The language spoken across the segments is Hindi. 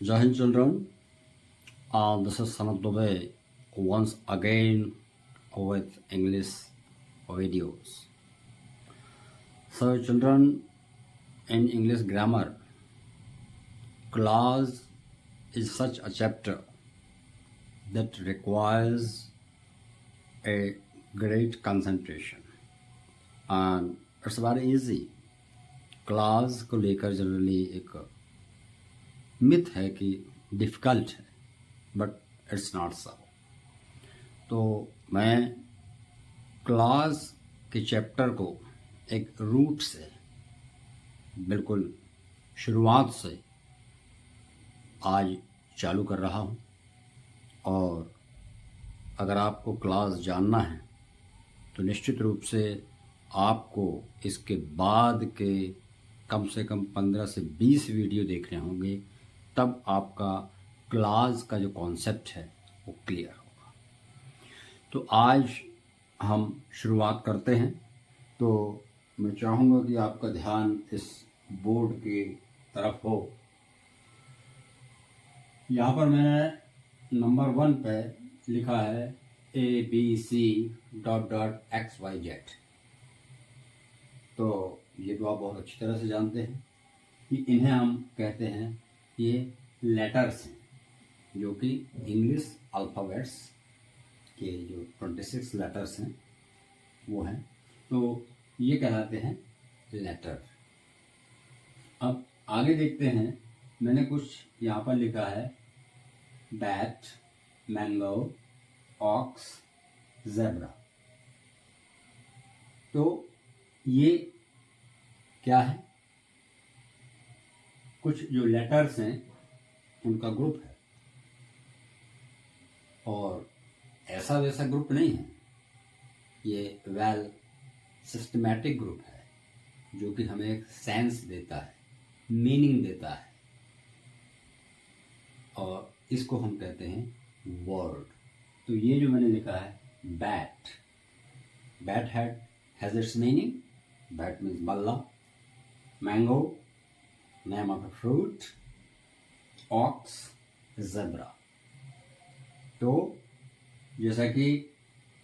Jai Hind children, this is Sanat Dubey once again with English videos. So children, in English grammar, clause is such a chapter that requires a great concentration and it's very easy. Class को लेकर जनरली एक मिथ है कि डिफ़िकल्ट है, बट इट्स नॉट सो। तो मैं क्लास के चैप्टर को एक रूट से, बिल्कुल शुरुआत से आज चालू कर रहा हूँ। और अगर आपको क्लास जानना है तो निश्चित रूप से आपको इसके बाद के कम से कम 15 से 20 वीडियो देखने होंगे, तब आपका क्लास का जो कॉन्सेप्ट है वो क्लियर होगा। तो आज हम शुरुआत करते हैं। तो मैं चाहूँगा कि आपका ध्यान इस बोर्ड की तरफ हो। यहाँ पर मैंने नंबर 1 पे लिखा है ABC ... तो ये तो आप बहुत अच्छी तरह से जानते हैं कि इन्हें हम कहते हैं, ये लेटर्स हैं जो कि इंग्लिश अल्फ़ाबेट्स के जो 26 लेटर्स हैं वो हैं। तो ये कहलाते हैं लेटर। अब आगे देखते हैं, मैंने कुछ यहाँ पर लिखा है बैट, मैंगो, ऑक्स, ज़ेब्रा। तो ये क्या है? कुछ जो लेटर्स हैं उनका ग्रुप है, और ऐसा वैसा ग्रुप नहीं है। ये वेल सिस्टमैटिक ग्रुप है जो कि हमें एक सेंस देता है, मीनिंग देता है, और इसको हम कहते हैं वर्ड। तो ये जो मैंने लिखा है bat, bat has its meaning. Bat means बल्ला। Mango, name of a fruit. Ox, zebra. तो जैसा कि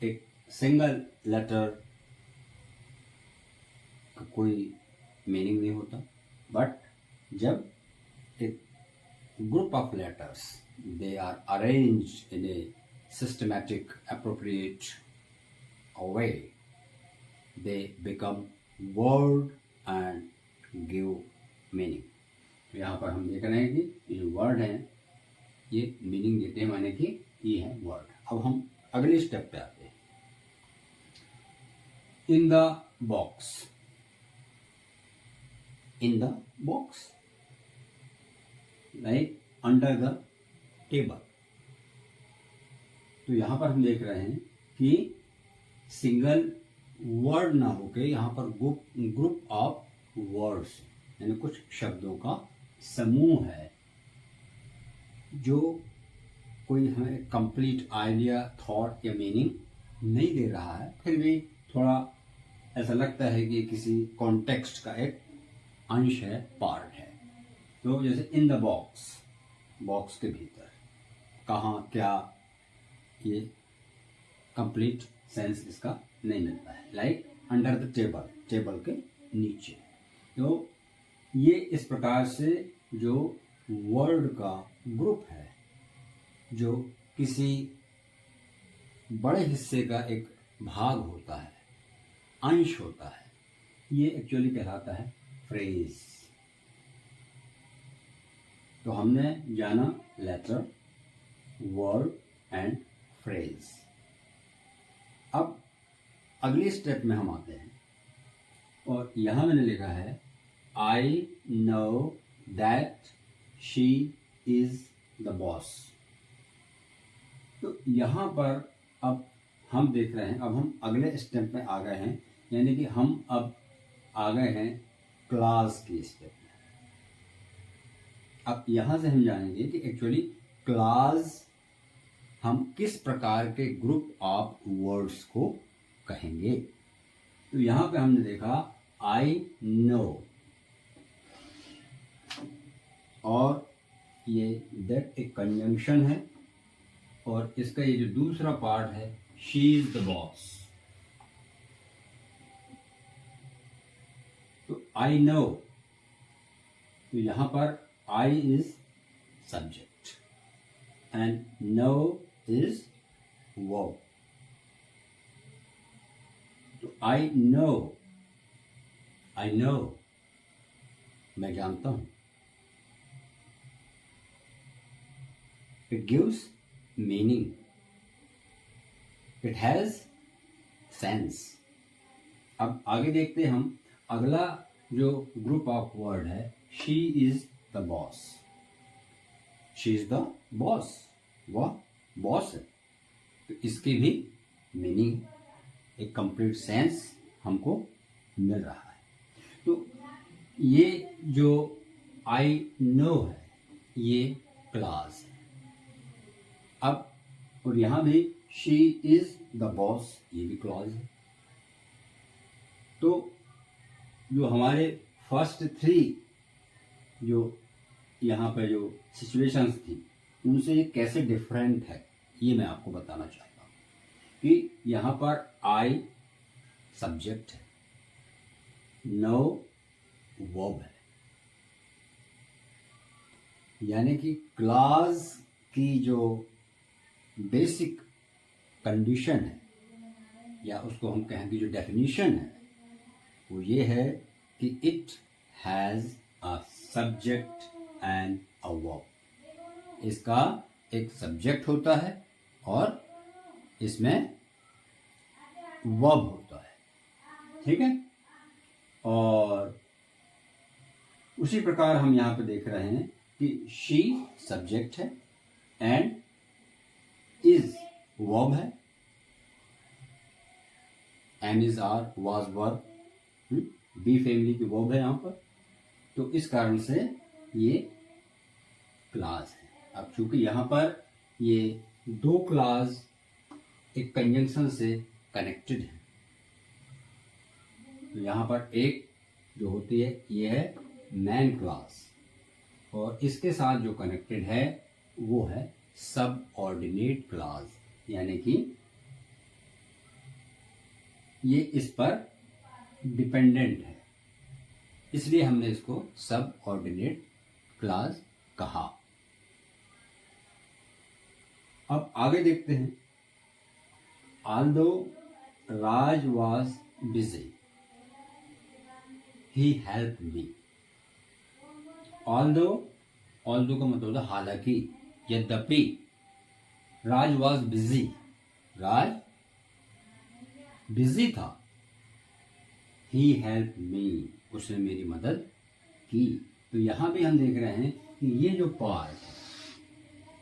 एक सिंगल लेटर का कोई मीनिंग नहीं होता, बट जब एक group of letters they are arranged in a systematic appropriate way, they become word and give meaning। तो यहाँ पर हम देख रहे हैं कि ये जो वर्ड हैं ये मीनिंग देते हैं, माने कि ये है वर्ड। अब हम अगले स्टेप पे आते हैं। In the box, in the box, like under the table. तो यहाँ पर हम देख रहे हैं कि सिंगल वर्ड ना होके यहाँ पर ग्रुप ऑफ वर्ड्स, यानी कुछ शब्दों का समूह है जो कोई हमें कंप्लीट आइडिया, थॉट या मीनिंग नहीं दे रहा है, फिर भी थोड़ा ऐसा लगता है कि किसी कॉन्टेक्स्ट का एक अंश है, पार्ट है। तो जैसे इन द बॉक्स, बॉक्स के भीतर, कहाँ, क्या, ये कंप्लीट सेंस इसका नहीं मिलता है। Like under the table, table के नीचे। तो ये इस प्रकार से जो वर्ड का ग्रुप है, जो किसी बड़े हिस्से का एक भाग होता है, अंश होता है, ये एक्चुअली कहलाता है फ्रेज। तो हमने जाना लेटर, वर्ड एंड फ्रेज। अब अगले स्टेप में हम आते हैं, और यहां मैंने लिखा है I know that she is the boss. तो यहां पर अब हम देख रहे हैं, अब हम अगले स्टेप में आ गए हैं, यानी कि हम अब आ गए हैं क्लास की स्टेप में। अब यहां से हम जानेंगे कि एक्चुअली क्लास हम किस प्रकार के ग्रुप ऑफ वर्ड्स को कहेंगे। तो यहां पे हमने देखा आई नो, और ये दैट एक कंजंक्शन है, और इसका ये जो दूसरा पार्ट है, शी इज द बॉस। तो आई नो, तो यहां पर I is subject and know is verb. तो आई नो, मैं जानता हूं। It gives meaning, it has sense. अब आगे देखते हैं हम, अगला जो ग्रुप ऑफ वर्ड है, she is the boss. She is the boss, वह बॉस है। तो इसकी भी मीनिंग, एक कंप्लीट सेंस हमको मिल रहा है। तो ये जो आई नो है, ये क्लास है। अब और यहां भी शी इज द बॉस, ये भी क्लॉज है। तो जो हमारे फर्स्ट थ्री जो यहाँ पे जो सिचुएशंस थी, उनसे ये कैसे डिफरेंट है, ये मैं आपको बताना चाहता हूँ। कि यहाँ पर आई सब्जेक्ट है, नो वर्ब है, यानी कि क्लास की जो बेसिक कंडीशन है, या उसको हम कहें कि जो डेफिनेशन है, वो ये है कि it has a subject and a verb. इसका एक सब्जेक्ट होता है और इसमें वर्ब होता है, ठीक है। और उसी प्रकार हम यहाँ पे देख रहे हैं कि शी सब्जेक्ट है एंड इज वर्ब है, am is are was verb, be family की वर्ब है यहाँ पर। तो इस कारण से ये क्लास है। अब चूंकि यहाँ पर ये दो क्लास एक कंजंक्शन से कनेक्टेड है, तो यहाँ पर एक जो होती है ये है मैन क्लास, और इसके साथ जो कनेक्टेड है वो है सब ऑर्डिनेट क्लास, यानी कि ये इस पर डिपेंडेंट है, इसलिए हमने इसको सब ऑर्डिनेट क्लास कहा। अब आगे देखते हैं। Although Raj was busy, he help me. Although का मतलब है हालांकि, यद्यपि। राज वॉज बिजी, राज बिजी था। ही हेल्प मी, उसने मेरी मदद की। तो यहां भी हम देख रहे हैं कि ये जो पार्ट है,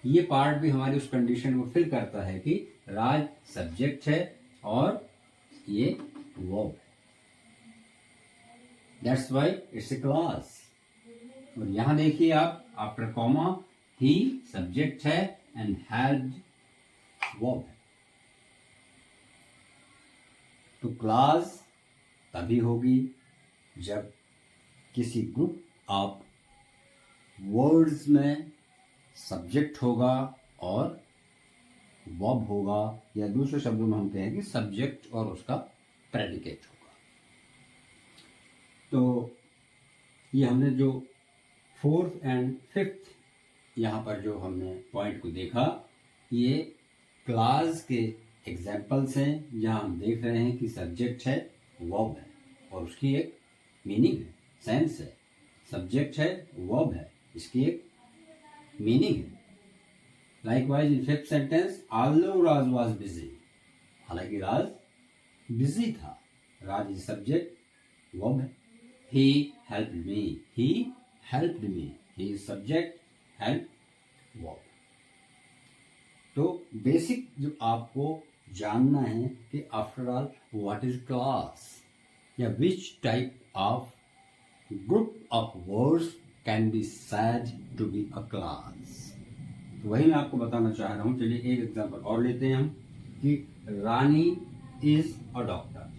ये पार्ट भी हमारी उस कंडीशन को फिल करता है कि राज सब्जेक्ट है और ये वर्ब है। That's why it's a class. और यहां देखिए आप, आफ्टर कॉमा ही सब्जेक्ट है एंड हेल्प्ड वर्ब है। तो क्लास तभी होगी जब किसी ग्रुप ऑफ वर्ड्स में सब्जेक्ट होगा और वर्ब होगा, या दूसरे शब्दों में हम कहें कि सब्जेक्ट और उसका प्रेडिकेट होगा। तो ये हमने जो फोर्थ एंड फिफ्थ यहाँ पर जो हमने पॉइंट को देखा, ये क्लास के एग्जाम्पल्स हैं, जहाँ हम देख रहे हैं कि सब्जेक्ट है, वर्ब है, और उसकी एक मीनिंग है, सेंस है। सब्जेक्ट है, वर्ब है, इसकी एक मीनिंग है। Likewise in fifth sentence, although Raj was busy, हालांकि राज बिजी था। राज इज सब्जेक्ट, वर्ब है। He helped me, he helped me, he is subject, help verb. तो बेसिक जो आपको जानना है कि after all what is class, या which type of group of words can be said to be a class. तो वही मैं आपको बताना चाह रहा हूं। चलिए एक एग्जांपल और लेते हैं हम, कि Rani is a doctor.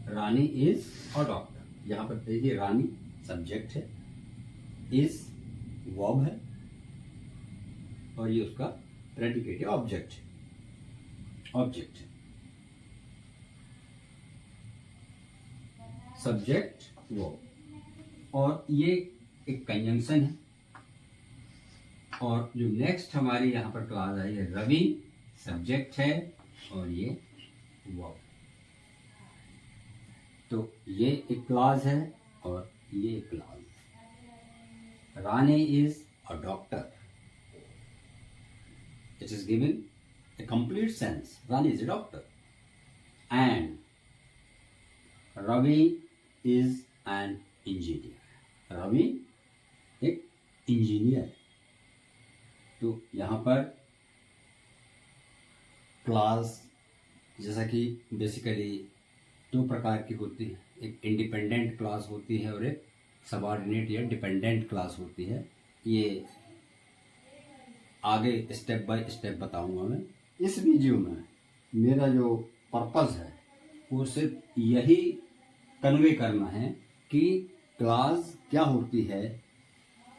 Rani is a doctor, यहां पर देखिए रानी सब्जेक्ट है, इज वर्ब है और ये उसका प्रेडिकेट है, ऑब्जेक्ट है, ऑब्जेक्ट है। सब्जेक्ट वर्ब, और ये एक कंजंक्शन है। और जो नेक्स्ट हमारी यहाँ पर क्लास आई है, रवि सब्जेक्ट है और ये वर्ब। तो ये एक क्लास है और ये एक क्लास है। Rani is a doctor. It is giving a complete sense. Rani is a doctor. And Ravi is an engineer. Ravi एक इंजीनियर है। तो यहाँ पर क्लास जैसा कि बेसिकली दो प्रकार की होती है, एक इंडिपेंडेंट क्लास होती है और एक सबऑर्डिनेट या डिपेंडेंट क्लास होती है। ये आगे स्टेप बाय स्टेप बताऊंगा मैं। इस वीडियो में मेरा जो पर्पस है वो सिर्फ यही कन्वे करना है कि क्लास क्या होती है,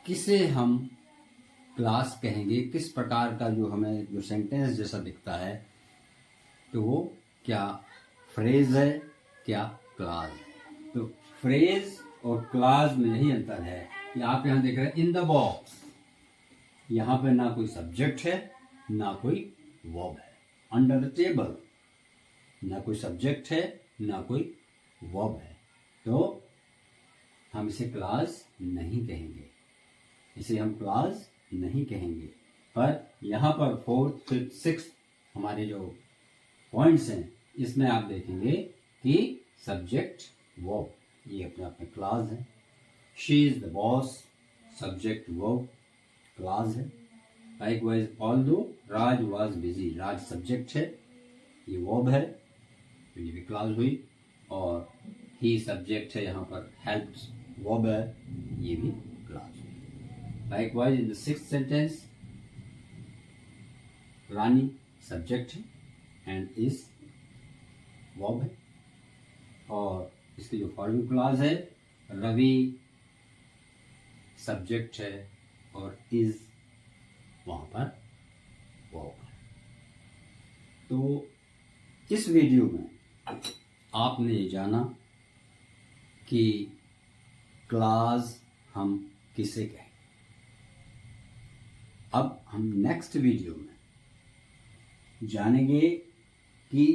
किसे हम क्लास कहेंगे, किस प्रकार का जो हमें जो सेंटेंस जैसा दिखता है, तो वो क्या फ्रेज है, क्या क्लास है। तो फ्रेज और क्लास में यही अंतर है कि आप यहाँ देख रहे हैं इन द बॉक्स, यहाँ पे ना कोई सब्जेक्ट है ना कोई वर्ब है। अंडर द टेबल ना कोई सब्जेक्ट है ना कोई वर्ब है, तो हम इसे क्लास नहीं कहेंगे, इसे हम क्लास नहीं कहेंगे। पर यहाँ पर 4th, 5th, 6th हमारे जो पॉइंट्स हैं इसमें आप देखेंगे कि सब्जेक्ट वर्ब ये अपने आप में क्लास है। She is the boss, subject verb class है। Likewise although Raj was busy, Raj subject है, ये वर्ब है, तो ये भी क्लास हुई। और ही सब्जेक्ट है, यहाँ पर हेल्प्स वर्ब है, ये भी क्लास हुई। Likewise in the 6th sentence Rani subject है एंड इज वर्ब है। और इसकी जो फॉलोइंग क्लास है, रवि सब्जेक्ट है और इज वहां पर वर्ब है। तो इस वीडियो में आपने ये जाना कि क्लास हम किसे कहें। अब हम नेक्स्ट वीडियो में जानेंगे कि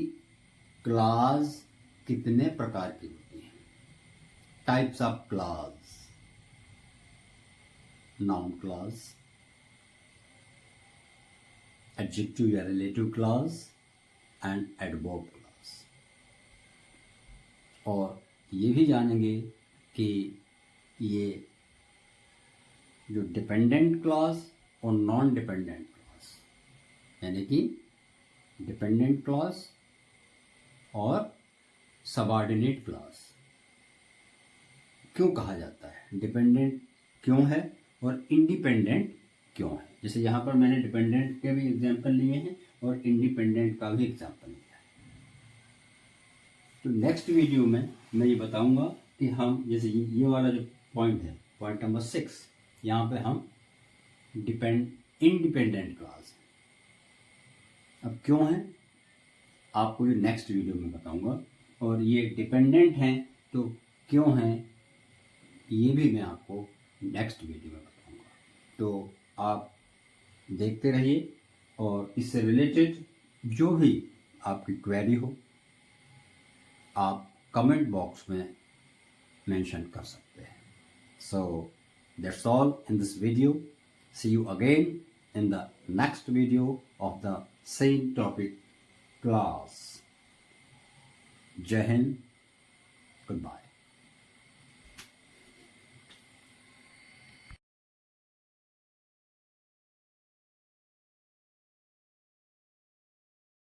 क्लास कितने प्रकार की होती है। Types of class, noun class, adjective या relative class and adverb class. और ये भी जानेंगे कि ये जो डिपेंडेंट क्लास और नॉन डिपेंडेंट क्लास, यानी कि डिपेंडेंट क्लास और सबऑर्डिनेट क्लास क्यों कहा जाता है, डिपेंडेंट क्यों है और इंडिपेंडेंट क्यों है। जैसे यहाँ पर मैंने डिपेंडेंट के भी एग्जाम्पल लिए हैं और इंडिपेंडेंट का भी एग्जाम्पल लिया है। तो नेक्स्ट वीडियो में मैं ये बताऊंगा कि हम जैसे ये वाला जो पॉइंट है, पॉइंट नंबर 6, यहाँ पे हम इंडिपेंडेंट क्लास है। अब क्यों है आपको ये नेक्स्ट वीडियो में बताऊंगा, और ये डिपेंडेंट हैं तो क्यों हैं ये भी मैं आपको नेक्स्ट वीडियो में बताऊंगा। तो आप देखते रहिए और इससे रिलेटेड जो भी आपकी क्वेरी हो आप कमेंट बॉक्स में मेंशन कर सकते हैं। So that's all in this video. See you again in the next video of the same topic, class. Jai Hind. Goodbye.